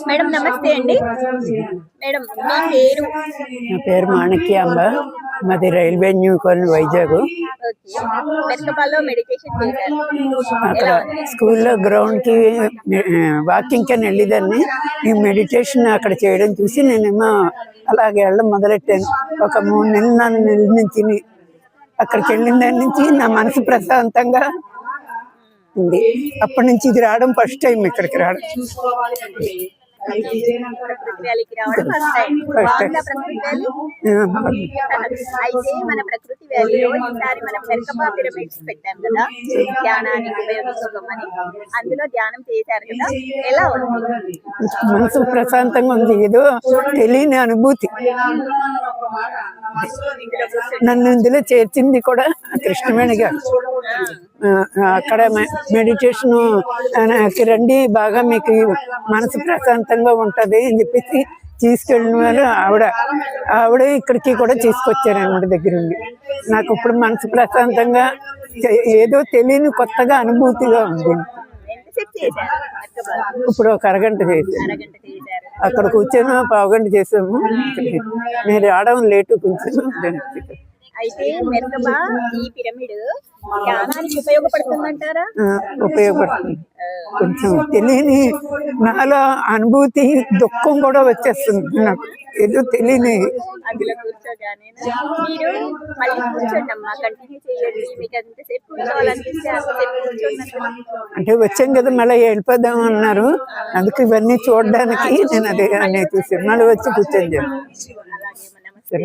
Madam నమస్తే అండి. Madam మీ పేరు? నా పేరు మాణిక్యాంబ. మాది రైల్వే న్యూ కాలనీ వైజాగ్. మెరకపాలో మెడిటేషన్ చేశారు. అక్కడ స్కూల్లో గ్రౌండ్కి వాకింగ్ అని వెళ్ళేదాన్ని. ఈ మెడిటేషన్ అక్కడ చేయడం చూసి నేనేమో అలాగే వెళ్ళడం మొదలెట్టాను. ఒక 3 నెలల నుంచి అక్కడికి వెళ్ళిన దాని నుంచి నా మనసు ప్రశాంతంగా ఉంది. అప్పటి నుంచి ఇది రావడం ఫస్ట్ టైం ఇక్కడికి రావడం. అయితే మన ప్రకృతి వ్యాలీలో ఈసారి మనం మెరకపా పిరమిడ్స్ పెట్టాం కదా, ధ్యానానికి ఉపయోగించుకోమని. అందులో ధ్యానం చేశారు కదా, ఎలా ఉంది? మనసు ప్రశాంతంగా ఉంది. ఏదో తెలియని అనుభూతి. నన్ను ఇందులో చేర్చింది కూడా కృష్ణవేణి గారు. అక్కడ మెడిటేషన్ రండి, బాగా మీకు మనసు ప్రశాంతంగా ఉంటుంది అని చెప్పేసి తీసుకెళ్ళిన వాళ్ళు ఆవిడ ఇక్కడికి కూడా తీసుకొచ్చారు అన్నమాట దగ్గరుండి. నాకు ఇప్పుడు మనసు ప్రశాంతంగా ఏదో తెలియని కొత్తగా అనుభూతిగా ఉంది. ఇప్పుడు ఒక అరగంట చేశాను. అక్కడ కూర్చొని పావుగంట చేసాము. నేను రావడం లేటు కొంచెం. అయితే మెరకపా ఈ పిరమిడ్ ధ్యానానికి ఉపయోగపడుతుందంటారా? ఉపయోగపడుతుంది. కొంచెం తెలియని నాలో అనుభూతి, దుఃఖం కూడా వచ్చేస్తుంది. నాకు ఏదో తెలియని. అందులో కూర్చోగానే మీరు మళ్ళీ కూర్చోండమ్మా, కంటిన్యూ చేయండి. మీకు ఎంతసేపు కూర్చోవాలనిపిస్తే అంతసేపు కూర్చోండి. అంటే వచ్చాం కదా, మళ్ళీ వెళ్ళిపోదాం అన్నారు. అందుకు ఇవన్నీ చూడడానికి నేను అదే చూసి మళ్ళీ వచ్చి కూర్చొని. అలాగే. నమస్తే.